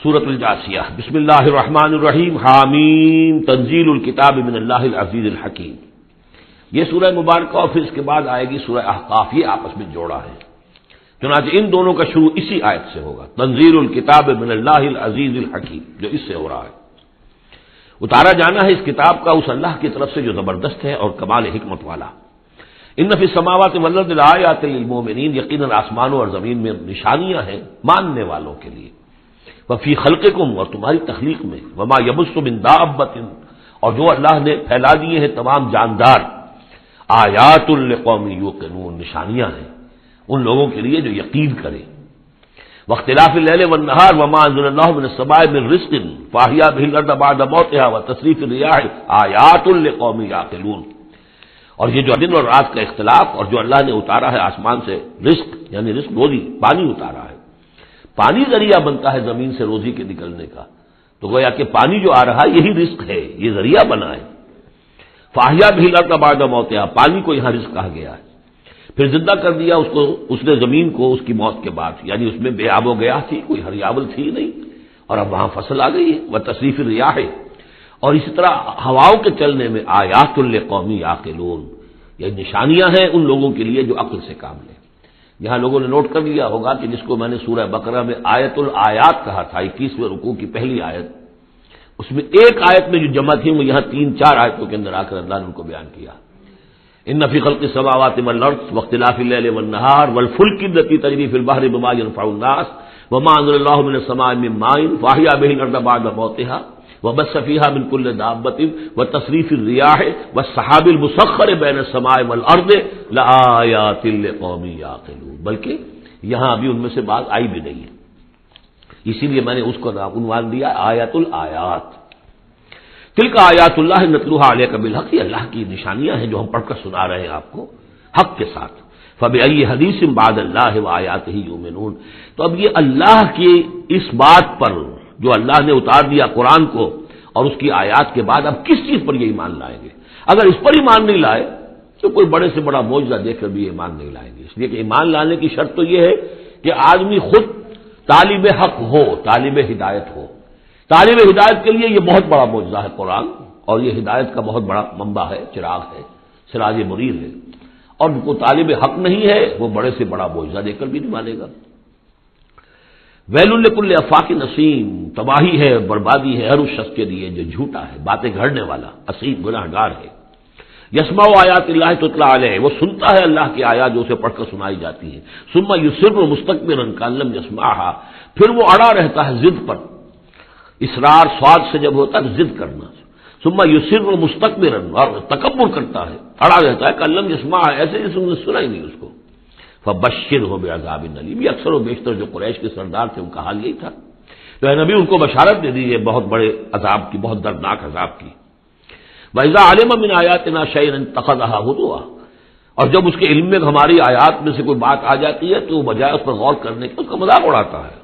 سورۃ الجاثیہ بسم اللہ الرحمن الرحیم حامیم تنزیل الکتاب من اللہ العزیز الحکیم. یہ سورہ مبارکہ اور پھر اس کے بعد آئے گی سورہ احقاف، یہ آپس میں جوڑا ہے. چنانچہ ان دونوں کا شروع اسی آیت سے ہوگا، تنزیل الکتاب من اللہ العزیز الحکیم، جو اس سے ہو رہا ہے. اتارا جانا ہے اس کتاب کا اس اللہ کی طرف سے جو زبردست ہے اور کمال حکمت والا. ان فی السماوات والارض لآیات للمؤمنین، یقیناً آسمانوں اور زمین میں نشانیاں ہیں ماننے والوں کے لیے. وفی خلقکم، اور تمہاری تخلیق میں. وما یبث من دابۃ، اور جو اللہ نے پھیلا دیے ہیں تمام جاندار. آیات لقوم یوقنون، نشانیاں ہیں ان لوگوں کے لیے جو یقین کریں. واختلاف اللیل والنہار وما انزل اللہ من السماء من رزق فاحیا به الارض بعد موتها وتصریف الرياح آیات لقوم یعقلون. اور یہ جو دن اور رات کا اختلاف، اور جو اللہ نے اتارا ہے آسمان سے رزق، یعنی رزق روزی، پانی اتارا ہے. پانی ذریعہ بنتا ہے زمین سے روزی کے نکلنے کا، تو گویا کہ پانی جو آ رہا ہے یہی رزق ہے، یہ ذریعہ بنا ہے. فاحیا به الارض بعد موتها، پانی کو یہاں رزق کہا گیا ہے. پھر زندہ کر دیا اس کو، اس نے زمین کو اس کی موت کے بعد، یعنی اس میں بے آب و گیا تھی، کوئی ہریاول تھی نہیں، اور اب وہاں فصل آ گئی ہے. وتصریف الریاح، اور اسی طرح ہواؤں کے چلنے میں آیات لقوم یعقلون، یہ نشانیاں ہیں ان لوگوں کے لیے جو عقل سے کام لیں. یہاں لوگوں نے نوٹ کر لیا ہوگا کہ جس کو میں نے سورہ بقرہ میں آیت الآیات کہا تھا، 21ویں رکوع کی پہلی آیت، اس میں ایک آیت میں جو جمع تھی وہ یہاں 3-4 آیتوں کے اندر آ کر اللہ نے ان کو بیان کیا. ان فی خلق السماوات والارض واختلاف اللیل والنہار والفلک التی تجری فی البحر بما ينفع الناس وما انزل اللہ من السماء من ماء فاحیا به الارض بعد موتها وبث فيها من كل دابة وتصريف الرياح والسحاب المسخر بين السماء والارض لآیات لقوم یعقلون. بلکہ یہاں ابھی ان میں سے بات آئی بھی نہیں ہے، اسی لیے میں نے اس کو عنوان دیا آیات الآیات. تلک آیات اللہ نتلوها علیک بالحق، یہ اللہ کی نشانیاں ہیں جو ہم پڑھ کر سنا رہے ہیں آپ کو حق کے ساتھ. فبأي حدیث بعد اللہ وآیاتہ یؤمنون. تو اب یہ اللہ کی اس بات پر جو اللہ نے اتار دیا قرآن کو اور اس کی آیات کے بعد اب کس چیز پر یہ ایمان لائیں گے؟ اگر اس پر ایمان نہیں لائے تو کوئی بڑے سے بڑا معجزہ دیکھ کر بھی ایمان نہیں لائیں گے. اس لیے کہ ایمان لانے کی شرط تو یہ ہے کہ آدمی خود طالب حق ہو، طالب ہدایت ہو. طالب ہدایت کے لیے یہ بہت بڑا معجزہ ہے قرآن، اور یہ ہدایت کا بہت بڑا منبع ہے، چراغ ہے، سراج منیر ہے. اور کو طالب حق نہیں ہے وہ بڑے سے بڑا معجزہ دے کر بھی نہیں مانے گا. ویل لکل افاک نسیم، تباہی ہے، بربادی ہے ہر اس شخص کے لیے جو جھوٹا ہے، باتیں گھڑنے والا، اسیم، گناہ گار ہے. یسمع آیات اللہ تتلی علیہ، وہ سنتا ہے اللہ کی آیات جو اسے پڑھ کر سنائی جاتی ہیں. ثم یصر مستکبرا کأن لم یسمعها، پھر وہ اڑا رہتا ہے ضد پر. اصرار سواد سے جب ہوتا ہے ضد کرنا. ثم یصر مستکبرا، اور تکبر کرتا ہے، اڑا رہتا ہے کأن لم یسمعها، ایسے جیسے انہوں نے سنا ہی نہیں اس کو. فبشرہ بعذاب الیم، یہ اکثر و بیشتر جو قریش کے سردار تھے ان کا حال یہی تھا. تو اے نبی ان کو بشارت دے دیجیے بہت بڑے عذاب کی، بہت دردناک عذاب کی. وَإِذَا عَلِمَ مِنْ آیَاتِنَا شَيْئًا اتَّخَذَهَا هُزُوًا، اور جب اس کے علم میں ہماری آیات میں سے کوئی بات آ جاتی ہے تو بجائے اس پر غور کرنے کے اس کا مذاق اڑاتا ہے.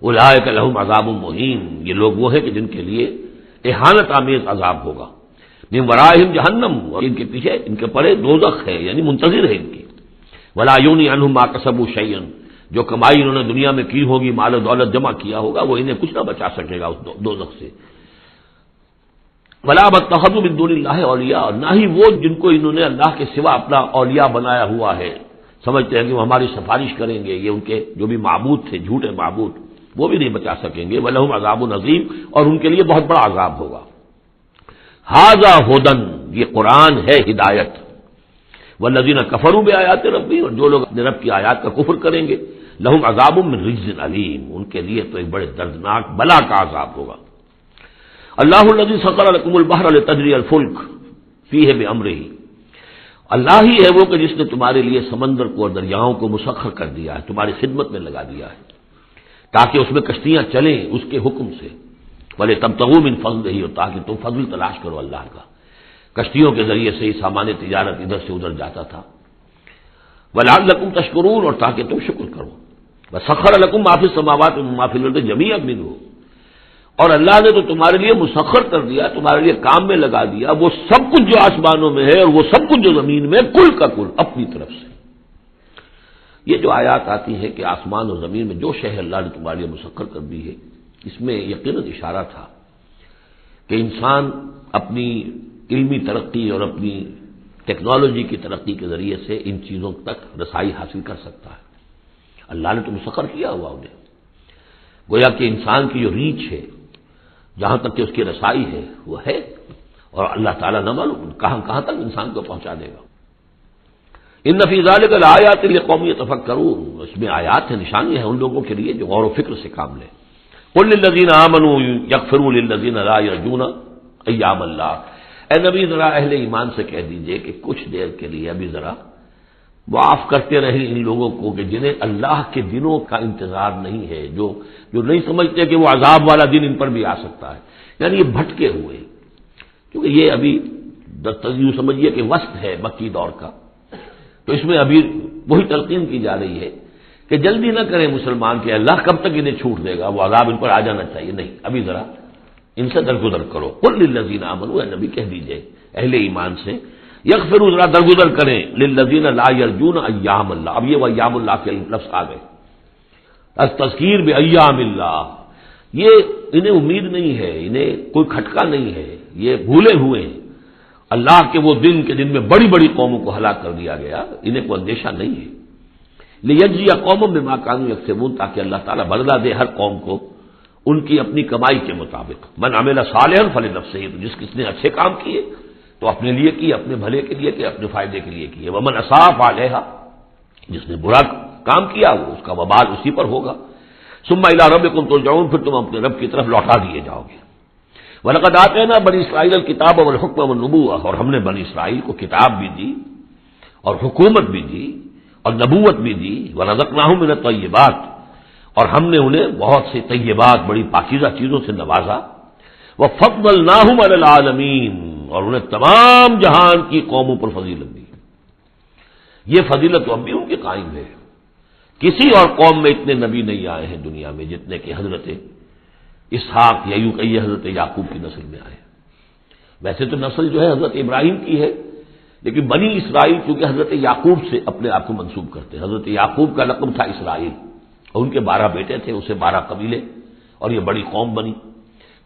اولئک لهم عذاب مہین، یہ لوگ وہ ہیں کہ جن کے لیے اہانت آمیز عذاب ہوگا. من ورائہم جہنم، اور ان کے پیچھے ان کے پرے دوزخ ہے، یعنی منتظر ہے ان کی. ولا یغنی عنہم ما کسبوا شیئا، جو کمائی انہوں نے دنیا میں کی ہوگی، مال و دولت جمع کیا ہوگا، وہ انہیں کچھ نہ بچا سکے گا اس دوزخ سے. ولا اتخذوا من دون اللہ اولیاء، اور نہ ہی وہ جن کو انہوں نے اللہ کے سوا اپنا اولیاء بنایا ہوا ہے، سمجھتے ہیں کہ وہ ہماری سفارش کریں گے. یہ ان کے جو بھی معبود تھے، جھوٹے معبود، وہ بھی نہیں بچا سکیں گے. ولہم عذاب عظیم، اور ان کے لیے بہت بڑا عذاب ہوگا. ھذا ھدی، یہ قرآن ہے ہدایت. والذین کفروا بآیات ربہم، اور جو لوگ اپنے رب کی آیات کا کفر کریں گے، لہم عذاب من رجز علیم، ان کے لیے تو ایک بڑے دردناک بلا کا عذاب ہوگا. اللہ الذی سخر لکم البحر لتجری الفلک فیہ بامرہ، اللہ ہی ہے وہ کہ جس نے تمہارے لیے سمندر کو اور دریاؤں کو مسخر کر دیا ہے، تمہاری خدمت میں لگا دیا ہے تاکہ اس میں کشتیاں چلیں اس کے حکم سے. ولتبتغوا من فضلہ، اور تاکہ تم فضل تلاش کرو اللہ کا. کشتیوں کے ذریعے سے ہی سامان تجارت ادھر سے ادھر جاتا تھا. وَلَعَلَّكُمْ تَشْكُرُونَ، اور تاکہ تم شکر کرو. وَسَخَّرَ لَكُم مَّا فِي السَّمَاوَاتِ وَمَّا فِي الْأَرْضِ جَمِيعًا مِّنْهُ، اور اللہ نے تو تمہارے لیے مسخر کر دیا، تمہارے لیے کام میں لگا دیا وہ سب کچھ جو آسمانوں میں ہے اور وہ سب کچھ جو زمین میں، کل کا کل اپنی طرف سے. یہ جو آیات آتی ہے کہ آسمان اور زمین میں جو شے اللہ نے تمہارے لیے مسخر کر دی ہے، اس میں یقیناً اشارہ تھا کہ انسان اپنی علمی ترقی اور اپنی ٹیکنالوجی کی ترقی کے ذریعے سے ان چیزوں تک رسائی حاصل کر سکتا ہے. اللہ نے تو مسخر کیا ہوا انہیں. گویا کہ انسان کی جو ریچ ہے، جہاں تک کہ اس کی رسائی ہے وہ ہے، اور اللہ تعالیٰ نہ معلوم کہاں تک انسان کو پہنچا دے گا. ان فی ذلک لآیات لقوم یتفکرون، اس میں آیات ہیں، نشانی ہے ان لوگوں کے لیے جو غور و فکر سے کام لیں. قل للذین آمنوا یغفروا للذین لا یرجون ایام اللہ، اے نبی ذرا اہل ایمان سے کہہ دیجئے کہ کچھ دیر کے لیے ابھی ذرا معاف کرتے رہیں ان لوگوں کو کہ جنہیں اللہ کے دنوں کا انتظار نہیں ہے، جو نہیں سمجھتے کہ وہ عذاب والا دن ان پر بھی آ سکتا ہے. یعنی یہ بھٹکے ہوئے، کیونکہ یہ ابھی یوں سمجھیے کہ وسط ہے مکی دور کا، تو اس میں ابھی وہی تلقین کی جا رہی ہے کہ جلدی نہ کریں مسلمان کہ اللہ کب تک انہیں چھوٹ دے گا، وہ عذاب ان پر آ جانا چاہیے. نہیں، ابھی ذرا ان سے درگزر کرو. قل للذین آمنوا، اے نبی کہہ دیجئے اہل ایمان سے، یغفروا ذرا درگزر کریں، للذین لا یرجون ایام اللہ. اب یہ وہ ایام اللہ کے لفظ آ گئے، التذکیر بایام اللہ. یہ انہیں امید نہیں ہے، انہیں کوئی کھٹکا نہیں ہے، یہ بھولے ہوئے ہیں اللہ کے وہ دن کے دن میں بڑی بڑی قوموں کو ہلاک کر دیا گیا، انہیں کوئی اندیشہ نہیں ہے. لیجزی قوم بما کانوا یکسبون، تاکہ اللہ تعالیٰ بدلہ دے ہر قوم کو ان کی اپنی کمائی کے مطابق. من عمل صالحا فلنفسہ، جس نے اچھے کام کیے تو اپنے لیے کیے، اپنے بھلے کے لیے کیے، اپنے فائدے کے لیے کیے. ومن اساء فعلیہا، جس نے برا کام کیا وہ اس کا وبال اسی پر ہوگا. ثم الی ربکم ترجعون، پھر تم اپنے رب کی طرف لوٹا دیے جاؤ گے. وَلَقَدْ آتَيْنَا بَنِي إِسْرَائِيلَ الْكِتَابَ وَالْحُكْمَ وَالنُّبُوَّةَ، اور ہم نے بنی اسرائیل کو کتاب بھی دی اور حکومت بھی دی اور نبوت بھی دی. وَرَزَقْنَاهُم مِّنَ الطَّيِّبَاتِ، اور ہم نے انہیں بہت سے طیبات، بڑی پاکیزہ چیزوں سے نوازا. وَفَضَّلْنَاهُمْ عَلَى الْعَالَمِينَ، اور انہیں تمام جہان کی قوموں پر فضیلت دی. یہ فضیلت تو اب بھی ان کے قائم ہے. کسی اور قوم میں اتنے نبی نہیں آئے ہیں دنیا میں جتنے کہ حضرت اسحاق یا یوں کہیے حضرت یعقوب کی نسل میں آئے. ویسے تو نسل جو ہے حضرت ابراہیم کی ہے، لیکن بنی اسرائیل چونکہ حضرت یعقوب سے اپنے آپ کو منسوب کرتے ہیں. حضرت یعقوب کا لقب تھا اسرائیل، اور ان کے 12 بیٹے تھے، اسے 12 قبیلے، اور یہ بڑی قوم بنی.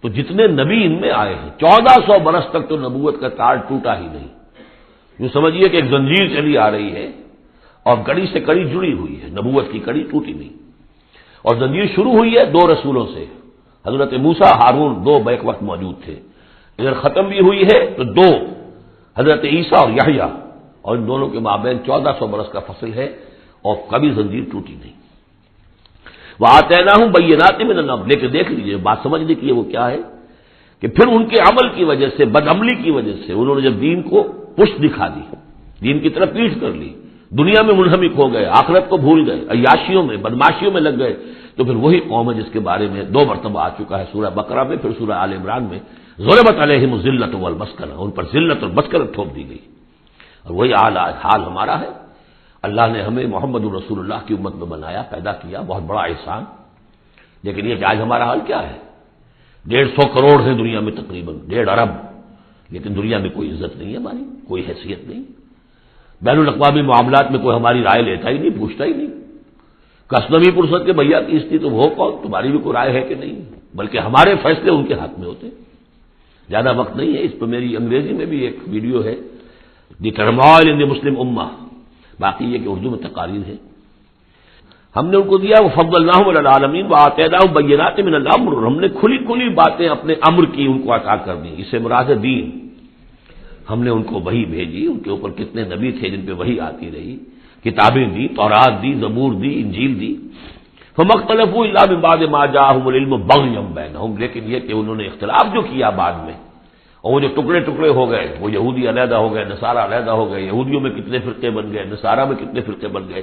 تو جتنے نبی ان میں آئے ہیں 1400 برس تک تو نبوت کا تار ٹوٹا ہی نہیں. یوں سمجھیے کہ ایک زنجیر چلی آ رہی ہے اور کڑی سے کڑی جڑی ہوئی ہے، نبوت کی کڑی ٹوٹی نہیں. اور زنجیر شروع ہوئی ہے 2 رسولوں سے، حضرت موسیٰ ہارون 2 بیک وقت موجود تھے. اگر ختم بھی ہوئی ہے تو 2 حضرت عیسیٰ اور یحییٰ، اور ان دونوں کے مابین 1400 برس کا فصل ہے اور کبھی زنجیر ٹوٹی نہیں. وَآتَيْنَاهُم بَيِّنَاتٍ مِّنَ الْأَمْرِ، لیکن دیکھ لیجیے بات سمجھنے کی وہ کیا ہے کہ پھر ان کے عمل کی وجہ سے، بدعملی کی وجہ سے، انہوں نے جب دین کو پشت دکھا دی، دین کی طرف پیٹھ کر لی، دنیا میں منہمک ہو گئے، آخرت کو بھول گئے، عیاشیوں میں، بدماشیوں میں لگ گئے، تو پھر وہی قوم ہے جس کے بارے میں 2 مرتبہ آ چکا ہے سورہ بقرہ میں، پھر سورہ آل عمران میں، ضربت علیہم الذلۃ والمسکنہ، ان پر ذلت اور مسکنت تھوپ دی گئی. اور وہی حال ہمارا ہے. اللہ نے ہمیں محمد رسول اللہ کی امت میں بنایا، پیدا کیا، بہت بڑا احسان. لیکن یہ کہ آج ہمارا حال کیا ہے؟ 150 کروڑ ہے دنیا میں، تقریباً 1.5 ارب، لیکن دنیا میں کوئی عزت نہیں ہے ہماری، کوئی حیثیت نہیں. بین الاقوامی معاملات میں کوئی ہماری رائے لیتا ہی نہیں، پوچھتا ہی نہیں. کسنوی پرسد کے بھیا کی استھی تم ہو کون، تمہاری بھی کوئی رائے ہے کہ نہیں، بلکہ ہمارے فیصلے ان کے ہاتھ میں ہوتے. زیادہ وقت نہیں ہے، اس پہ میری انگریزی میں بھی ایک ویڈیو ہے، دی ٹرموائل ان دی مسلم امہ، باقی یہ کہ اردو میں تقاریر ہے. ہم نے ان کو دیا وَفَضَّلْنَاهُمْ عَلَى الْعَالَمِينَ وَآتَيْنَاهُم بَيِّنَاتٍ مِّنَ الْأَمْرِ، ہم نے کھلی کھلی باتیں اپنے امر کی ان کو عطا کر دی. اس سے مراد ہے دین. ہم نے ان کو وحی بھیجی، ان کے اوپر کتنے نبی تھے جن پہ وحی آتی رہی، کتابیں دی، تورات دی، زبور دی، انجیل دی. فَمَا اخْتَلَفُوا إِلَّا مِن بَعْدِ مَا جَاءَهُمُ الْعِلْمُ بَغْيًا بَيْنَهُمْ، لیکن یہ کہ انہوں نے اختلاف جو کیا بعد میں، اور وہ جو ٹکڑے ٹکڑے ہو گئے، وہ یہودی علیحدہ ہو گئے، نصارہ علیحدہ ہو گئے، یہودیوں میں کتنے فرقے بن گئے، نصارہ میں کتنے فرقے بن گئے،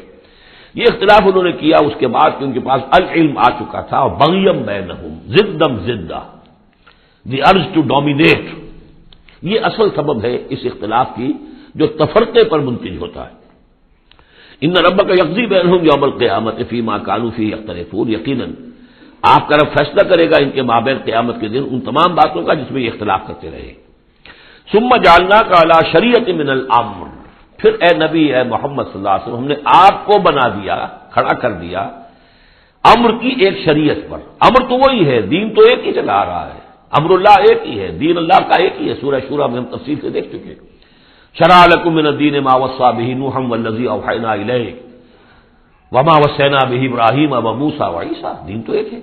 یہ اختلاف انہوں نے کیا اس کے بعد کہ ان کے پاس العلم آ چکا تھا. اور بغیم بینہم، ضدم ضدہ، دی ارج ٹو ڈومینیٹ، یہ اصل سبب ہے اس اختلاف کی جو تفرقے پر منتج ہوتا ہے. ان ربک یقضی بینہم یوم القیامۃ فیما کانوا فیہ یختلفون، یقیناً آپ کا رب فیصلہ کرے گا ان کے مابین قیامت کے دن ان تمام باتوں کا جس میں یہ اختلاف کرتے رہے. ثم جعلناک علی شریعۃ من الامر، پھر اے نبی، اے محمد صلی اللہ علیہ وسلم، ہم نے آپ کو بنا دیا، کھڑا کر دیا امر کی ایک شریعت پر. امر تو وہی ہے، دین تو ایک ہی چلا رہا ہے، امر اللہ ایک ہی ہے، دین اللہ کا ایک ہی ہے. سورہ شورى میں ہم تفصیل سے دیکھ چکے. شرع لكم من الدين ما وصى به نوحا والذي اوحينا اليك وما وصينا به ابراهيم وموسى وعيسى. دین تو ایک ہے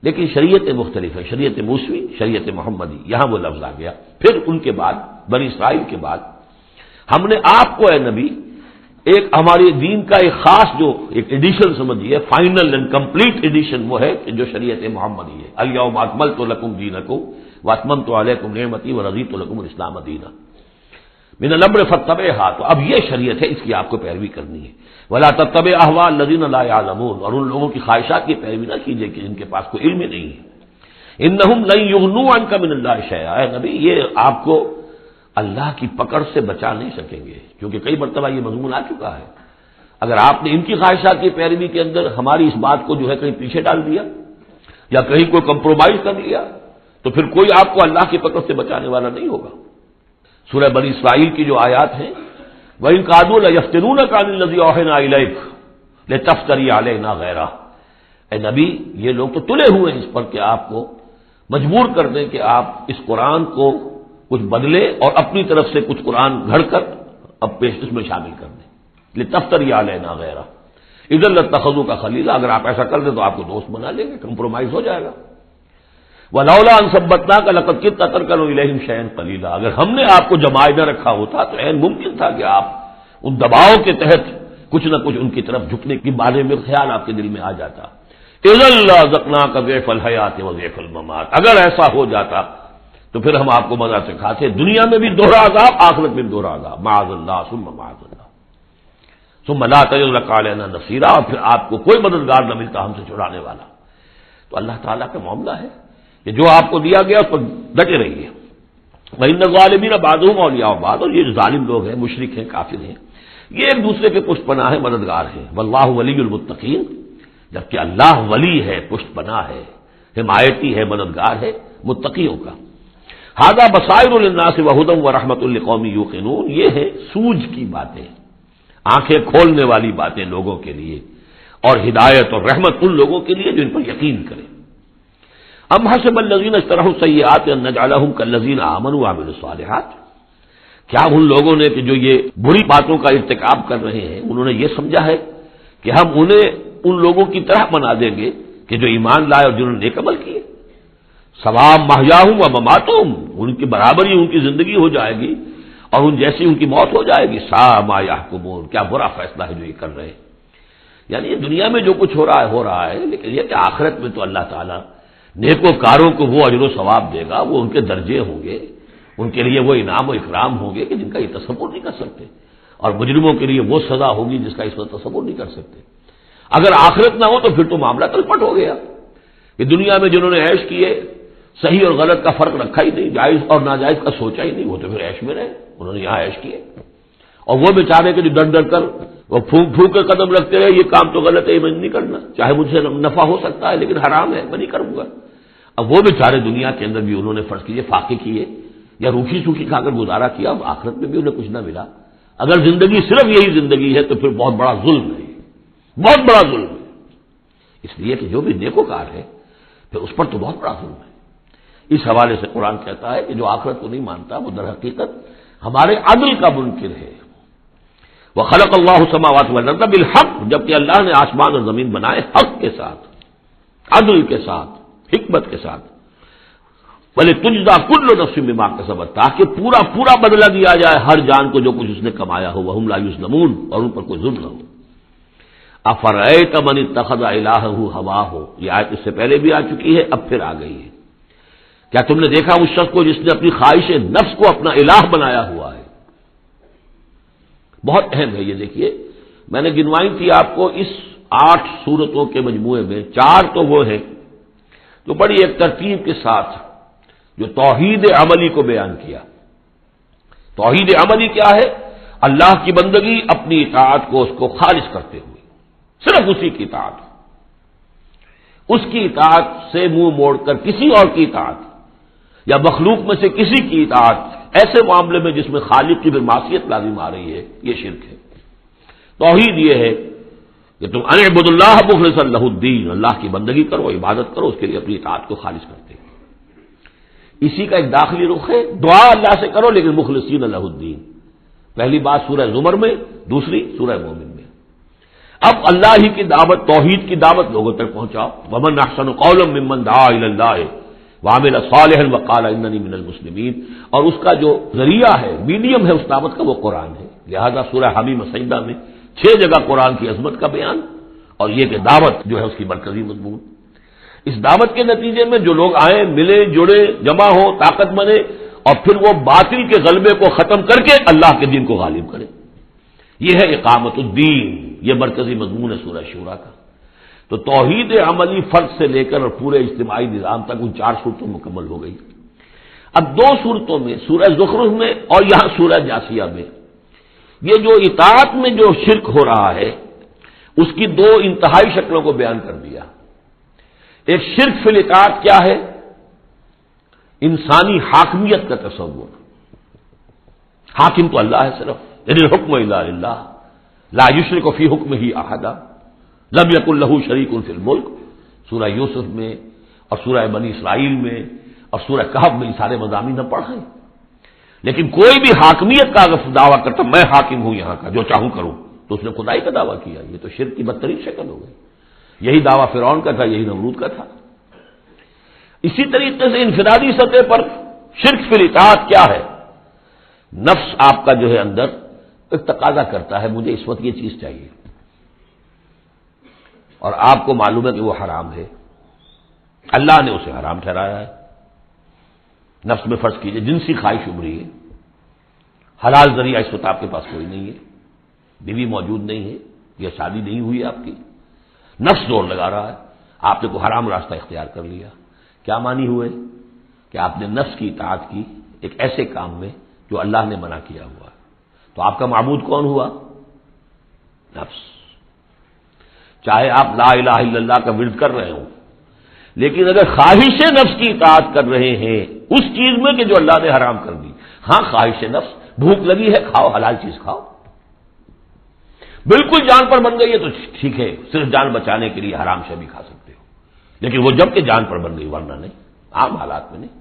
لیکن شریعتیں مختلف ہیں. شریعت موسوی، شریعت محمدی، یہاں وہ لفظ آ گیا. پھر ان کے بعد بنی اسرائیل کے بعد ہم نے آپ کو اے نبی ایک ہماری دین کا ایک خاص جو ایک ایڈیشن سمجھیے، فائنل اینڈ کمپلیٹ ایڈیشن وہ ہے کہ جو شریعت محمدی ہے. الیوم اکملت لکم دینکم واتممت علیکم نعمتی ورضیت لکم الاسلام دینا من الامر فاتبعها. تو اب یہ شریعت ہے، اس کی آپ کو پیروی کرنی ہے. ولا تتبع اهواء الذین لا يعلمون. اور ان لوگوں کی خواہشات کی پیروی نہ کیجیے کہ جن کے پاس کوئی علم ہی نہیں ہے. انہم لن یغنوا عنک من اللہ شیئا. اے نبی یہ آپ کو اللہ کی پکڑ سے بچا نہیں سکیں گے، کیونکہ کئی مرتبہ یہ مضمون آ چکا ہے. اگر آپ نے ان کی خواہشات کی پیروی کے اندر ہماری اس بات کو جو ہے کہیں پیچھے ڈال دیا یا کہیں کوئی کمپرومائز کر لیا تو پھر کوئی آپ کو اللہ کی پکڑ سے بچانے والا نہیں ہوگا. سورہ بنی اسرائیل کی جو آیات ہیں، وَإِن كَادُوا لَيَفْتِنُونَكَ عَنِ الَّذِي أَوْحَيْنَا إِلَيْكَ لِتَفْتَرِيَ عَلَيْنَا غَيْرَهُ. اے نبی یہ لوگ تو تلے ہوئے ہیں اس پر کہ آپ کو مجبور کر دیں کہ آپ اس قرآن کو کچھ بدلے اور اپنی طرف سے کچھ قرآن گھڑ کر اب اس میں شامل کر دیں. لِتَفْتَرِيَ عَلَيْنَا غَيْرَهُ اِذًا لَاتَّخَذُوكَ خَلِيلًا. اگر آپ ایسا کر دیں تو آپ کو دوست بنا لیں گے، کمپرومائز ہو جائے گا. وَلَوْلَا أَن ثَبَّتْنَاكَ لَقَدْ كِدتَّ تَرْكَنُ إِلَيْهِمْ شَيْئًا قَلِيلًا. اگر ہم نے آپ کو جمائے نہ رکھا ہوتا تو عین ممکن تھا کہ آپ ان دباؤ کے تحت کچھ نہ کچھ ان کی طرف جھکنے کے بارے میں خیال آپ کے دل میں آ جاتا. إِذًا لَأَذَقْنَاكَ ضِعْفَ الْحَيَاةِ وَضِعْفَ الْمَمَاتِ. اگر ایسا ہو جاتا تو پھر ہم آپ کو مزہ سے کھاتے، دنیا میں بھی دوہرا عذاب، آخرت میں بھی دوہرا عذاب. معاذ اللہ ثم معاذ اللہ ثم لا تجد لك علينا نصيرا. اور پھر آپ کو کوئی مددگار نہ ملتا ہم سے چھڑانے والا. تو اللہ تعالیٰ کا معاملہ ہے کہ جو آپ کو دیا گیا اس پر ڈٹے رہیے. وَإِنَّ الظَّالِمِينَ بَعْضُهُمْ أَوْلِيَاءُ بَعْضٍ. اور یہ جو ظالم لوگ ہیں، مشرک ہیں، کافر ہیں، یہ ایک دوسرے کے پشت پناہ ہے، مددگار ہیں. وَاللَّهُ وَلِيُّ الْمُتَّقِينَ. جبکہ اللہ ولی ہے، پشت پناہ ہے، حمایتی ہے، مددگار ہے متقیوں کا. ھذا بصائر للناس وہدی ورحمۃ لقوم یوقنون. یہ ہے سوجھ کی باتیں، آنکھیں کھولنے والی باتیں لوگوں کے لیے، اور ہدایت اور رحمت ان لوگوں کے لیے جو ان پر یقین کریں. ام حسب الذین اجترحوا السیئات ان نجعلهم كالذین آمنوا وعملوا الصالحات. کیا ان لوگوں نے کہ جو یہ بری باتوں کا ارتکاب کر رہے ہیں انہوں نے یہ سمجھا ہے کہ ہم انہیں ان لوگوں کی طرح بنا دیں گے کہ جو ایمان لائے اور جنہوں نے نیک عمل کیے. سواء محیاہم و مماتہم. ان کی برابری ان کی زندگی ہو جائے گی اور ان جیسی ان کی موت ہو جائے گی. ساء ما یحکمون. کیا برا فیصلہ ہے جو یہ کر رہے ہیں. یعنی یہ دنیا میں جو کچھ ہو رہا ہے لیکن یہ کہ آخرت میں تو اللہ تعالیٰ نیکوکاروں کو وہ اجر و ثواب دے گا، وہ ان کے درجے ہوں گے، ان کے لیے وہ انعام و اکرام ہوں گے کہ جن کا یہ تصور نہیں کر سکتے، اور مجرموں کے لیے وہ سزا ہوگی جس کا اس وقت تصور نہیں کر سکتے. اگر آخرت نہ ہو تو پھر تو معاملہ تلپٹ ہو گیا کہ دنیا میں جنہوں نے عیش کیے، صحیح اور غلط کا فرق رکھا ہی نہیں، جائز اور ناجائز کا سوچا ہی نہیں، وہ تو پھر عیش میں رہے، انہوں نے یہاں عیش کیے. اور وہ بیچارے کے جو ڈر ڈر کر وہ پھونک پھونک کر قدم رکھتے رہے، یہ کام تو غلط ہے، یہ میں نہیں کرنا، چاہے مجھ سے نفع ہو سکتا ہے لیکن حرام ہے، میں نہیں کروں گا. اب وہ بیچارے دنیا کے اندر بھی انہوں نے فرض کیجیے فاقے کیے یا روکھی سوکھی کھا کر گزارا کیا، اب آخرت میں بھی انہیں کچھ نہ ملا. اگر زندگی صرف یہی زندگی ہے تو پھر بہت بڑا ظلم ہے، بہت بڑا ظلم ہے. اس لیے کہ جو بھی نیکوکار ہے پھر اس پر تو بہت بڑا ظلم ہے. اس حوالے سے قرآن کہتا ہے کہ جو آخرت کو نہیں مانتا وہ در حقیقت ہمارے عدل کا منکر ہے. وَخَلَقَ اللَّهُ السَّمَاوَاتِ وَالْأَرْضَ بِالْحَقِّ. جبکہ اللہ نے آسمان اور زمین بنائے حق کے ساتھ، عدل کے ساتھ، حکمت کے ساتھ. وَلِتُجْزَىٰ كُلُّ نَفْسٍ بِمَا كَسَبَتْ. تاکہ پورا بدلہ دیا جائے ہر جان کو جو کچھ اس نے کمایا ہو. وَهُمْ لَا يُظْلَمُونَ. اور ان پر کوئی ظلم نہ ہو. أَفَرَأَيْتَ مَنِ اتَّخَذَ إِلَٰهَهُ هَوَاهُ. یہ آیت اس سے پہلے بھی آ چکی ہے، اب پھر آ گئی ہے. کیا تم نے دیکھا اس شخص کو جس نے اپنی خواہش نفس کو اپنا الہ بنایا ہوا ہے. بہت اہم ہے یہ. دیکھیے میں نے گنوائی تھی آپ کو اس 8 صورتوں کے مجموعے میں 4 تو وہ ہیں جو بڑی ایک ترتیب کے ساتھ جو توحید عملی کو بیان کیا. توحید عملی کیا ہے؟ اللہ کی بندگی، اپنی اطاعت کو اس کو خالص کرتے ہوئے، صرف اسی کی اطاعت، اس کی اطاعت سے منہ موڑ کر کسی اور کی اطاعت یا مخلوق میں سے کسی کی اطاعت ایسے معاملے میں جس میں خالق کی پھر معصیت لازم آ رہی ہے، یہ شرک ہے. توحید یہ ہے کہ تم ان اعبدوا اللہ مخلصا لہ الدین، اللہ کی بندگی کرو، عبادت کرو، اس کے لیے اپنی اطاعت کو خالص کرتے ہیں۔ اسی کا ایک داخلی رخ ہے، دعا اللہ سے کرو لیکن مخلصین لہ الدین۔ پہلی بات سورہ زمر میں، دوسری سورہ مومن میں۔ اب اللہ ہی کی دعوت، توحید کی دعوت لوگوں تک پہنچاؤ۔ ومن احسن قولا ممن دعا الی اللہ وعمل صالحا وقال اننی من المسلمین، اور اس کا جو ذریعہ ہے، میڈیم ہے اس دعوت کا، وہ قرآن ہے۔ لہذا سورہ حمیم سجدہ میں 6 جگہ قرآن کی عظمت کا بیان، اور یہ کہ دعوت جو ہے اس کی مرکزی مضمون۔ اس دعوت کے نتیجے میں جو لوگ آئیں، ملے، جڑے، جمع ہو، طاقت بنے، اور پھر وہ باطل کے غلبے کو ختم کر کے اللہ کے دین کو غالب کرے، یہ ہے اقامت الدین، یہ مرکزی مضمون ہے سورہ شورا کا۔ تو توحید عملی فرد سے لے کر اور پورے اجتماعی نظام تک ان 4 صورتوں مکمل ہو گئی۔ اب 2 صورتوں میں، سورہ زخرف میں اور یہاں سورہ جاسیہ میں، یہ جو اطاعت میں جو شرک ہو رہا ہے اس کی 2 انتہائی شکلوں کو بیان کر دیا۔ ایک شرک فی الاطاعت کیا ہے؟ انسانی حاکمیت کا تصور، حاکم تو اللہ ہے صرف، یعنی الحکم الا للہ لا یشرک فی حکمہ احدا لم یکن لہ شریک فی الملک، سورہ یوسف میں اور سورہ بنی اسرائیل میں اور سورہ کہف میں یہ سارے مضامین ہم پڑھ رہے ہیں۔ لیکن کوئی بھی حاکمیت کا اگر دعویٰ کرتا میں حاکم ہوں یہاں کا، جو چاہوں کروں، تو اس نے خدائی کا دعویٰ کیا، یہ تو شرک کی بدترین شکل ہو گئی۔ یہی دعویٰ فرعون کا تھا، یہی نمرود کا تھا۔ اسی طریقے سے انفرادی سطح پر شرک فی الاطاعت کیا ہے؟ نفس آپ کا جو ہے اندر ایک تقاضا کرتا ہے مجھے اس وقت یہ چیز چاہیے، اور آپ کو معلوم ہے کہ وہ حرام ہے، اللہ نے اسے حرام ٹھہرایا ہے۔ نفس میں فرض کیجئے جنسی خواہش ابھری ہے، حلال ذریعہ اس وقت آپ کے پاس کوئی نہیں ہے، بیوی موجود نہیں ہے یا شادی نہیں ہوئی ہے آپ کی، نفس زور لگا رہا ہے، آپ نے کوئی حرام راستہ اختیار کر لیا۔ کیا معنی ہوئے؟ کہ آپ نے نفس کی اطاعت کی ایک ایسے کام میں جو اللہ نے منع کیا ہوا، تو آپ کا معبود کون ہوا؟ نفس۔ چاہے آپ لا الہ الا اللہ کا ورد کر رہے ہوں، لیکن اگر خواہش نفس کی اطاعت کر رہے ہیں اس چیز میں کہ جو اللہ نے حرام کر دی، ہاں خواہش نفس، بھوک لگی ہے کھاؤ، حلال چیز کھاؤ، بالکل جان پر بن گئی ہے تو ٹھیک ہے، صرف جان بچانے کے لیے حرام شے بھی کھا سکتے ہو، لیکن وہ جب کہ جان پر بن گئی، ورنہ نہیں، عام حالات میں نہیں۔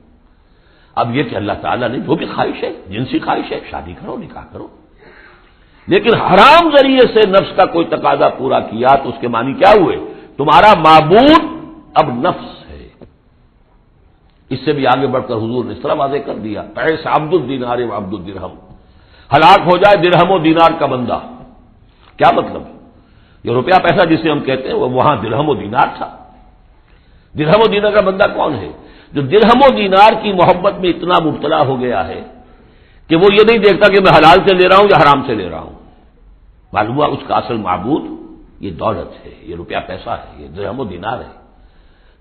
اب یہ کہ اللہ تعالیٰ نے جو بھی خواہش ہے، جنسی خواہش ہے، شادی کرو، نکاح کرو، لیکن حرام ذریعے سے نفس کا کوئی تقاضا پورا کیا تو اس کے معنی کیا ہوئے؟ تمہارا معبود اب نفس ہے۔ اس سے بھی آگے بڑھ کر حضور نے اس طرح واضح کر دیا، پیس عبد الدینار و عبد الدرہم، ہلاک ہو جائے درہم و دینار کا بندہ۔ کیا مطلب؟ یہ روپیہ پیسہ جسے ہم کہتے ہیں وہ وہاں درہم و دینار تھا۔ درہم و دینار کا بندہ کون ہے؟ جو درہم و دینار کی محبت میں اتنا مبتلا ہو گیا ہے کہ وہ یہ نہیں دیکھتا کہ میں حلال سے لے رہا ہوں یا حرام سے لے رہا ہوں، معلوم ہوا اس کا اصل معبود یہ دولت ہے، یہ روپیہ پیسہ ہے، یہ درہم و دینار ہے۔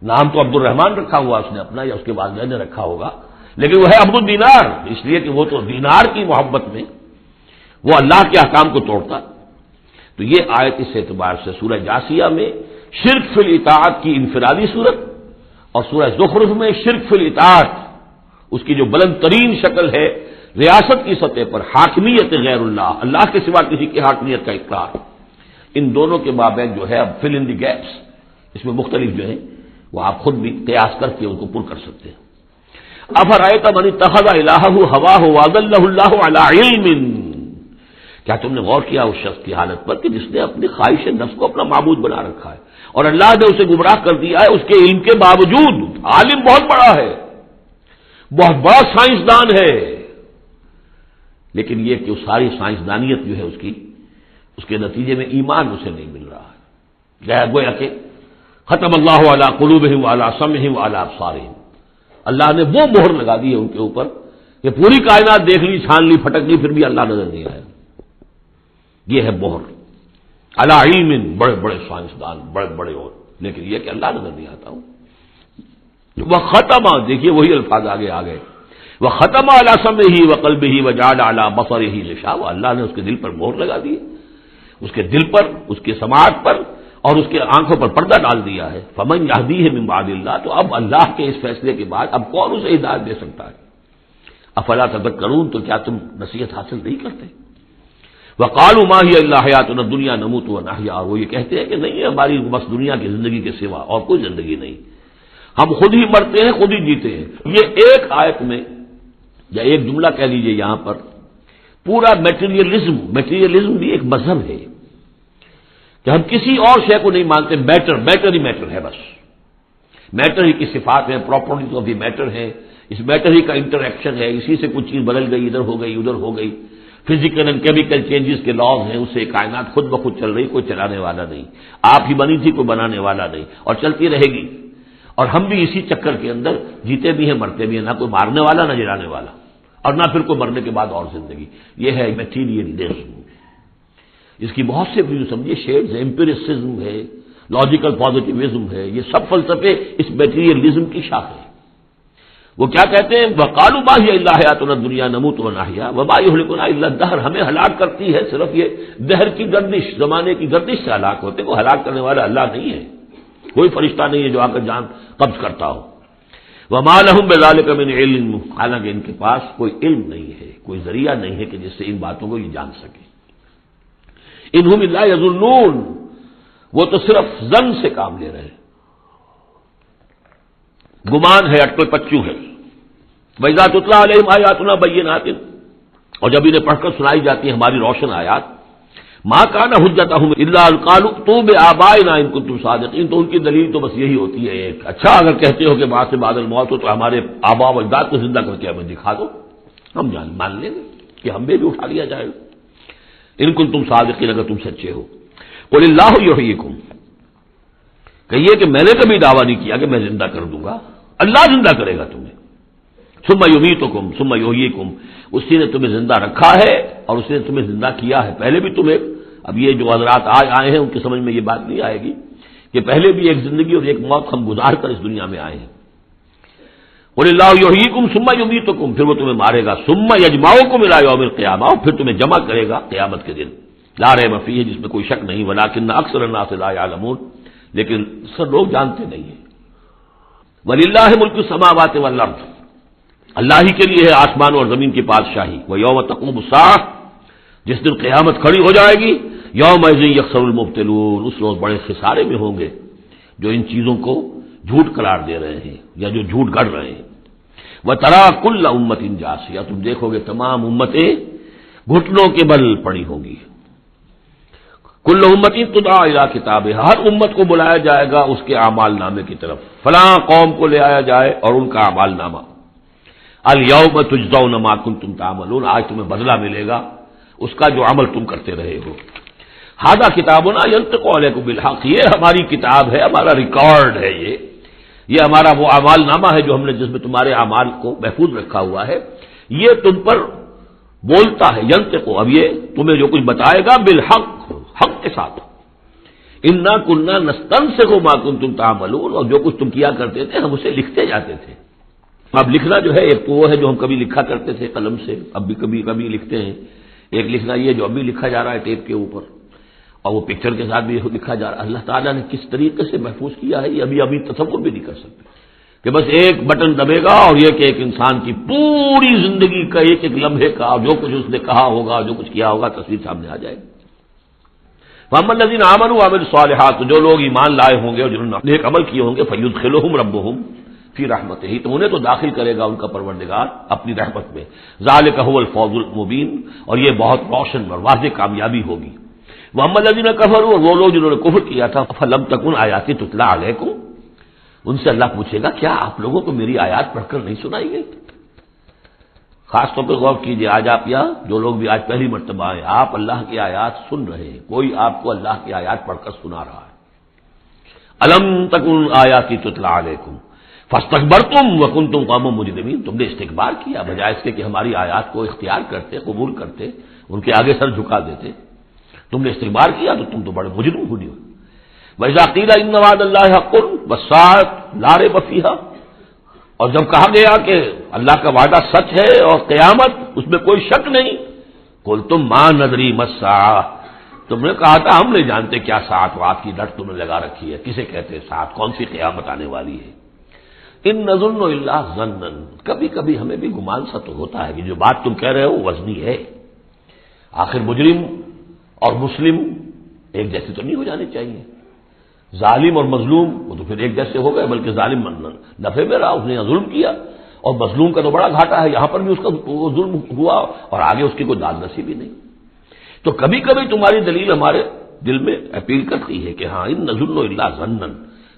نام تو عبد الرحمان رکھا ہوا اس نے اپنا یا اس کے والدین نے رکھا ہوگا، لیکن وہ ہے عبد الدینار، اس لیے کہ وہ تو دینار کی محبت میں وہ اللہ کے احکام کو توڑتا۔ تو یہ آیت اس اعتبار سے سورہ جاسیہ میں شرک فی الاطاعت کی انفرادی صورت، اور سورہ زخرف میں شرک فی الاطاعت اس کی جو بلند ترین شکل ہے ریاست کی سطح پر حاکمیت غیر اللہ، اللہ کے سوا کسی کی حاکمیت کا اقرار، ان دونوں کے مابین جو ہے اب فل ان دی گیپس اس میں مختلف جو ہیں وہ آپ خود بھی قیاس کر کے ان کو پر کر سکتے ہیں۔ افرأیت من اتخذ الہہ ہواہ واضلہ اللہ علی علم، کیا تم نے غور کیا اس شخص کی حالت پر کہ جس نے اپنی خواہش نفس کو اپنا معبود بنا رکھا ہے اور اللہ نے اسے گمراہ کر دیا ہے اس کے علم کے باوجود؟ عالم بہت بڑا ہے، بہت بڑا سائنسدان ہے، لیکن یہ کہ ساری سائنسدانیت جو ہے اس کے نتیجے میں ایمان اسے نہیں مل رہا ہے۔ گویا کہ ختم اللہ علی قلوبہم وعلی سمعہم وعلی ابصارہم، اللہ نے وہ مہر لگا دی ہے ان کے اوپر کہ پوری کائنات دیکھ لی، چھان لی، پھٹک لی، پھر بھی اللہ نظر نہیں آیا۔ یہ ہے مہر علی علم، بڑے بڑے سائنسدان، بڑے بڑے اور، لیکن یہ کہ اللہ نظر نہیں آتا ہوں۔ وہ ختم، دیکھیے وہی الفاظ آگے آ گئے، وہ ختم علی سمعہ وقلبہ وجعل علی بصرہ غشاوہ، اللہ نے اس کے دل پر مہر لگا دی، اس کے دل پر، اس کے سماعت پر اور اس کے آنکھوں پر پردہ ڈال دیا ہے۔ فمن یہدیہ من بعد اللہ، تو اب اللہ کے اس فیصلے کے بعد اب کون اسے ہدایت دے سکتا ہے؟ افلا تذکرون، تو کیا تم نصیحت حاصل نہیں کرتے؟ وقالوا ما هي الا حیاتنا الدنیا نموت ونحیا، اور وہ یہ کہتے ہیں کہ نہیں ہے ہماری بس دنیا کی زندگی کے سوا اور کوئی زندگی نہیں، ہم خود ہی مرتے ہیں خود ہی جیتے ہیں۔ یہ ایک آیت میں یا ایک جملہ کہہ لیجئے یہاں پر پورا میٹیریلزم بھی ایک مذہب ہے کہ ہم کسی اور شے کو نہیں مانتے، میٹر ہی میٹر ہے، بس میٹر ہی کی صفات ہے، پراپرٹیز آف دی میٹر ہے، اس میٹر ہی کا انٹریکشن ہے، اسی سے کچھ چیز بدل گئی، ادھر ہو گئی ادھر ہو گئی، فزیکل اینڈ کیمیکل چینجز کے لاز ہیں، اس سے کائنات خود بخود چل رہی، کوئی چلانے والا نہیں، آپ ہی بنی تھی کوئی بنانے والا نہیں، اور چلتی رہے گی، اور ہم بھی اسی چکر کے اندر جیتے بھی ہیں مرتے بھی ہیں، نہ کوئی مارنے والا نہ جلانے والا، اور نہ پھر کوئی مرنے کے بعد اور زندگی۔ یہ ہے میٹیریلزم، اس کی بہت سے بھی سمجھیے شیڈز ہیں، امپیریسزم ہے، لاجیکل پازیٹیوزم ہے، یہ سب فلسفے اس میٹیریلزم کی شاخ ہے۔ وہ کیا کہتے ہیں وقالوا ما هي الا حیاتنا الدنیا نموت ونحیا وما یهلکنا الا الدہر، ہمیں ہلاک کرتی ہے صرف یہ دہر کی گردش، زمانے کی گردش سے ہلاک ہوتے، کوئی ہلاک کرنے والا اللہ نہیں ہے، کوئی فرشتہ نہیں ہے جو آ کر جان قبض کرتا ہو۔ وما لهم بذلک من علم، حالانکہ ان کے پاس کوئی علم نہیں ہے، کوئی ذریعہ نہیں ہے کہ جس سے ان باتوں کو یہ جان سکے۔ انہم الا یظنون، وہ تو صرف ظن سے کام لے رہے ہیں، گمان ہے، اٹکل پچو ہے۔ وَإِذَا تُتْلَىٰ عَلَيْهِمْ آيَاتُنَا بَيِّنَاتٍ، اور جب انہیں پڑھ کر سنائی جاتی ہیں ہماری روشن آیات، مَا كَانَ حُجَّتُهُمْ إِلَّا أَن قَالُوا ائْتُوا بِآبَائِنَا إِن كُنتُمْ صَادِقِينَ، تو ان کی دلیل تو بس یہی ہوتی ہے ایک، اچھا اگر کہتے ہو کہ بعد سے بعد الموت ہو تو ہمارے آباء و اجداد کو زندہ کر کے ہمیں دکھا دو، ہم مان لیں گے کہ ہمیں بھی اٹھا لیا جائے گا، ان كنتم صادقین، اگر تم سچے ہو۔ قُلِ اللَّهُ يُحْيِيكُمْ، کہیے کہ میں نے کبھی دعویٰ نہیں کیا کہ میں زندہ کر دوں گا، اللہ زندہ کرے گا تمہیں۔ ثم یمیتکم ثم یحییکم، اسی نے تمہیں زندہ رکھا ہے اور اسی نے تمہیں زندہ کیا ہے، پہلے بھی تمہیں، اب یہ جو حضرات آج آئے ہیں ان کی سمجھ میں یہ بات نہیں آئے گی کہ پہلے بھی ایک زندگی اور ایک موت ہم گزار کر اس دنیا میں آئے ہیں۔ قل اللہ یحییکم ثم یمیتکم، پھر وہ تمہیں مارے گا، ثم یجمعکم الی یوم القیامہ، پھر تمہیں جمع کرے گا قیامت کے دن، لا ریب فیہ، جس میں کوئی شک نہیں، ولکن اکثر الناس لا یعلمون، لیکن اکثر لوگ جانتے نہیں ہیں۔ وَلِلَّهِ مُلْكُ السَّمَاوَاتِ وَالْأَرْضِ، اللہ ہی کے لیے ہے آسمان اور زمین کی بادشاہی۔ وَيَوْمَ تَقُومُ السَّاعَةُ، جس دن قیامت کھڑی ہو جائے گی، يَوْمَئِذٍ يَخْسَرُ الْمُبْطِلُونَ، اس روز بڑے خسارے میں ہوں گے جو ان چیزوں کو جھوٹ قرار دے رہے ہیں یا جو جھوٹ گڑھ رہے ہیں۔ وَتَرَىٰ كُلَّ أُمَّةٍ جَاثِيَةٍ، تم دیکھو گے تمام امتیں گھٹنوں کے بل پڑی ہوں گی۔ کل امت تدعی الی کتابہا، ہر امت کو بلایا جائے گا اس کے اعمال نامے کی طرف، فلاں قوم کو لے آیا جائے اور ان کا اعمال نامہ، الیوم تجزون ما کنتم تعملون، آج تمہیں بدلہ ملے گا اس کا جو عمل تم کرتے رہے ہو۔ ھذا کتابنا ینطق علیکم بالحق، یہ ہماری کتاب ہے، ہمارا ریکارڈ ہے، یہ ہمارا وہ اعمال نامہ ہے جو ہم نے جس میں تمہارے اعمال کو محفوظ رکھا ہوا ہے، یہ تم پر بولتا ہے، ینطق، اب یہ تمہیں جو کچھ بتائے گا بالحق، حق کے ساتھ، انا کننا نستنسخ ما کنتم تعملون، اور جو کچھ تم کیا کرتے تھے ہم اسے لکھتے جاتے تھے۔ اب لکھنا جو ہے ایک تو وہ ہے جو ہم کبھی لکھا کرتے تھے قلم سے، اب بھی کبھی لکھتے ہیں، ایک لکھنا یہ جو ابھی لکھا جا رہا ہے ٹیپ کے اوپر، اور وہ پکچر کے ساتھ بھی لکھا جا رہا ہے۔ اللہ تعالیٰ نے کس طریقے سے محفوظ کیا ہے یہ ابھی تصور بھی نہیں کر سکتے، کہ بس ایک بٹن دبے گا اور یہ کہ ایک انسان کی پوری زندگی کا ایک ایک لمحے کا جو کچھ اس نے کہا ہوگا، جو کچھ کیا ہوگا، تصویر سامنے آ جائے گی۔ فَأَمَّا الَّذِينَ آمَنُوا وَعَمِلُوا الصَّالِحَاتِ، جو لوگ ایمان لائے ہوں گے اور جنہوں نے نیک عمل کیے ہوں گے، فَيُدْخِلُهُمْ رَبُّهُمْ فِي رَحْمَتِهِ، تو انہیں تو داخل کرے گا ان کا پروردگار اپنی رحمت میں۔ ذَلِكَ هُوَ الْفَوْزُ الْمُبِينُ، اور یہ بہت روشن اور واضح کامیابی ہوگی۔ وَأَمَّا الَّذِينَ كَفَرُوا، اور وہ لوگ جنہوں نے کفر کیا تھا، فَلَمْ تَكُنْ آيَاتِي تُتْلَىٰ عَلَيْكُمْ، ان سے اللہ پوچھے گا کیا آپ لوگوں کو میری آیات پڑھ کر نہیں سنائی گئی؟ خاص طور پہ غور کیجئے، آج آپ یا جو لوگ بھی آج پہلی مرتبہ آئے، آپ اللہ کی آیات سن رہے ہیں، کوئی آپ کو اللہ کی آیات پڑھ کر سنا رہا ہے۔ الم تکن آیاتی تتلی علیکم فاستکبرتم وکنتم قوما مجرمین، تم نے استکبار کیا بجائے اس کے کہ ہماری آیات کو اختیار کرتے، قبول کرتے، ان کے آگے سر جھکا دیتے، تم نے استکبار کیا تو تم تو بڑے مجرم ہوئے۔ وَإِذَا قِيلَ إِنَّ وَعْدَ اللَّهِ حَقٌّ وَالسَّاعَةُ لَا رَيْبَ فِيهَا، اور جب کہا گیا کہ اللہ کا وعدہ سچ ہے اور قیامت اس میں کوئی شک نہیں، قُلْتُم مَا نَدْرِي مَا السَّاعَةُ، تم نے کہا تھا ہم نہیں جانتے کیا ساعت وات کی لٹ تم نے لگا رکھی ہے، کسے کہتے ہیں ساعت، کون سی قیامت آنے والی ہے۔ ان نظن الا ظنا، کبھی کبھی ہمیں بھی گمان سا تو ہوتا ہے کہ جو بات تم کہہ رہے ہو وزنی ہے، آخر مجرم اور مسلم ایک جیسے تو نہیں ہو جانے چاہیے. ظالم اور مظلوم وہ تو پھر ایک جیسے ہو گئے، بلکہ ظالم نفع میں رہا، اس نے ظلم کیا، اور مظلوم کا تو بڑا گھاٹا ہے، یہاں پر بھی اس کا وہ ظلم ہوا اور آگے اس کی کوئی داد نصیب بھی نہیں. تو کبھی کبھی تمہاری دلیل ہمارے دل میں اپیل کرتی ہے کہ ہاں ان نظن الا ظنا،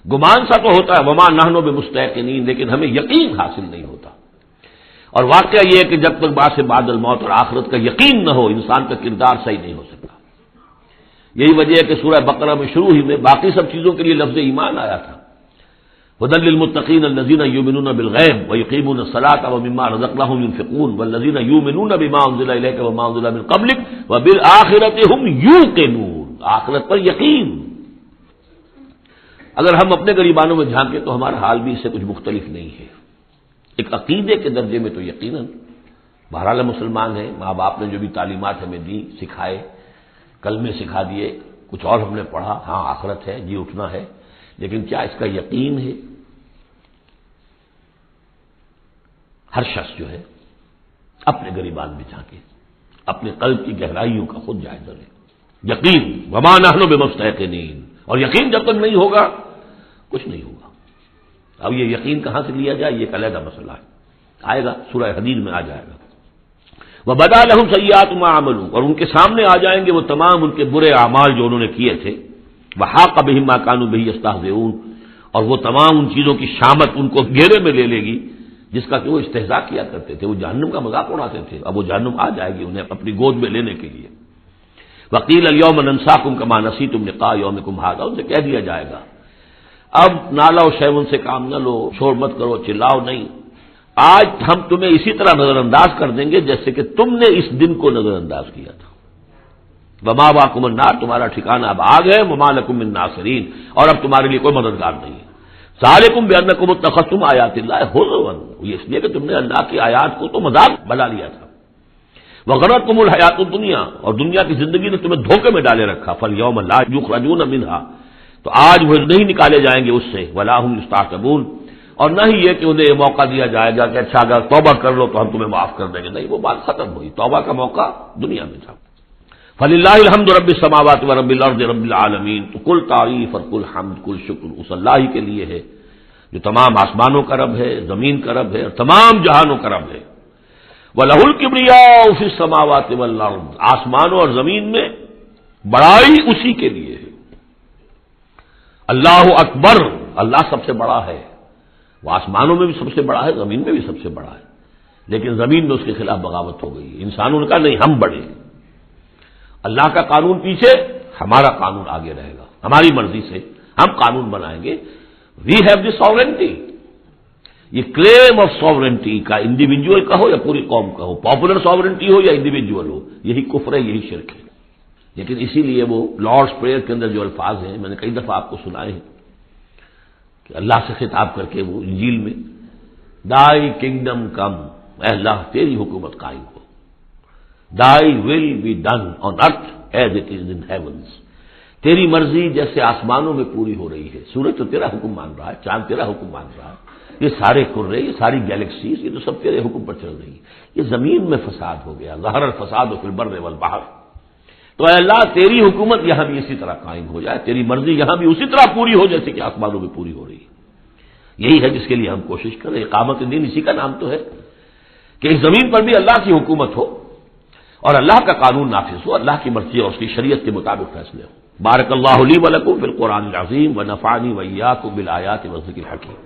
گمان سا تو ہوتا ہے، وما نحن بمستيقنين، لیکن ہمیں یقین حاصل نہیں ہوتا. اور واقعہ یہ ہے کہ جب تک بعد سے بعد الموت اور آخرت کا یقین نہ ہو، انسان کا کردار صحیح نہیں ہو سکتا. یہی وجہ ہے کہ سورہ بقرہ میں شروع ہی میں باقی سب چیزوں کے لیے لفظ ایمان آیا تھا. هدى للمتقين الذين يؤمنون بالغيب ويقيمون الصلاة ومما رزقناهم ينفقون والذين يؤمنون بما أنزل إليك وما أنزل من قبلك وبالآخرة هم يوقنون. آخرت پر یقین. اگر ہم اپنے غریبانوں میں جھانکیں تو ہمارا حال بھی اس سے کچھ مختلف نہیں ہے. ایک عقیدے کے درجے میں تو یقیناً بہرحال مسلمان ہیں، ماں باپ نے جو بھی تعلیمات ہمیں دی، سکھائے، کلمے سکھا دیے، کچھ اور ہم نے پڑھا، ہاں آخرت ہے، جی اٹھنا ہے، لیکن کیا اس کا یقین ہے؟ ہر شخص جو ہے اپنے غریبان میں جھانکے، اپنے قلب کی گہرائیوں کا خود جائزہ لے. یقین وما نحن بمستيقنين، اور یقین جب تک نہیں ہوگا کچھ نہیں ہوگا. اب یہ یقین کہاں سے لیا جائے، یہ ایک علیحدہ مسئلہ ہے، آئے گا سورہ حدید میں آ جائے گا. وبدا لهم سیئات ما عملوا، اور ان کے سامنے آ جائیں گے وہ تمام ان کے برے اعمال جو انہوں نے کیے تھے. وحاق بهم ما كانوا به يستهزئون، اور وہ تمام ان چیزوں کی شامت ان کو گھیرے میں لے لے گی جس کا کہ وہ استہزاء کیا کرتے تھے، وہ جہنم کا مذاق اڑاتے تھے. اب وہ جہنم آ جائے گی انہیں اپنی گود میں لینے کے لیے. وقیل اليوم ننساكم كما نسيتم لقاء يومكم هذا، ان سے کہہ دیا جائے گا اب نالا و شیون سے کام نہ لو، شور مت کرو، چلاؤ نہیں، آج ہم تمہیں اسی طرح نظر انداز کر دیں گے جیسے کہ تم نے اس دن کو نظر انداز کیا تھا. ومأواكم النار، تمہارا ٹھکانہ اب آگ ہے. وما لكم من ناصرین، اور اب تمہارے لیے کوئی مددگار نہیں ہے. ذالکم بأنکم اتخذتم آیات اللہ ہزوا، یہ اس لیے کہ تم نے اللہ کی آیات کو تو مذاق بنا لیا تھا. وغرتکم الحیات الدنیا، اور دنیا کی زندگی نے تمہیں دھوکے میں ڈالے رکھا. فالیوم لا یخرجون منها، تو آج وہ نہیں نکالے جائیں گے اس سے. ولا هم یستعتبون، اور نہ ہی یہ کہ انہیں یہ موقع دیا جائے گا کہ اچھا اگر توبہ کر لو تو ہم تمہیں معاف کر دیں گے. نہیں، وہ بات ختم ہوئی، توبہ کا موقع دنیا میں تھا. فللہ الحمد رب السماوات و رب الارض رب العالمین، تو کل تعریف اور کل حمد کل شکر اس اللہ ہی کے لیے ہے جو تمام آسمانوں کا رب ہے، زمین کا رب ہے، اور تمام جہانوں کا رب ہے. وَلَهُ الْكِبْرِيَاءُ فِي السَّمَاوَاتِ وَالْأَرْضِ، آسمانوں اور زمین میں بڑائی اسی کے لیے ہے. اللہ اکبر، اللہ سب سے بڑا ہے. وہ آسمانوں میں بھی سب سے بڑا ہے، زمین میں بھی سب سے بڑا ہے، لیکن زمین میں اس کے خلاف بغاوت ہو گئی. انسانوں نے کہا نہیں، ہم بڑے ہیں. اللہ کا قانون پیچھے، ہمارا قانون آگے رہے گا، ہماری مرضی سے ہم قانون بنائیں گے. We have the sovereignty. یہ کلیم آف ساورنٹی کا انڈیویجول کا ہو یا پوری قوم کا ہو، پاپولر ساورنٹی ہو یا انڈیویجول ہو، یہی کفر ہے، یہی شرک ہے. لیکن اسی لیے وہ لارڈس پریئر کے اندر جو الفاظ ہیں میں نے کئی دفعہ آپ کو سنائے ہیں کہ اللہ سے خطاب کر کے وہ انجیل میں دائی کنگڈم کم، اے اللہ تیری حکومت قائم ہو. Thy will be done on earth as it is in heavens. تیری مرضی جیسے آسمانوں میں پوری ہو رہی ہے. سورج تو تیرا حکم مان رہا ہے، چاند تیرا حکم مان رہا ہے، یہ سارے کرے، یہ ساری گیلیکسیز، یہ تو سب تیرے حکم پر چل رہی ہے. یہ زمین میں فساد ہو گیا، ظہر الفساد فی البر والبحر. تو اے اللہ تیری حکومت یہاں بھی اسی طرح قائم ہو جائے، تیری مرضی یہاں بھی اسی طرح پوری ہو جیسے کہ آسمانوں میں پوری ہو رہی ہے. یہی ہے جس کے لیے ہم کوشش کریں. اقامت دین اسی کا نام تو ہے کہ اس زمین پر بھی اللہ کی حکومت ہو اور اللہ کا قانون نافذ ہو، اللہ کی مرضی اور اس کی شریعت کے مطابق فیصلے ہوں. بارک اللہ لی و لکم فی القرآن العظیم و نفعنی و ایاکم بالآیات و الذکر الحکیم.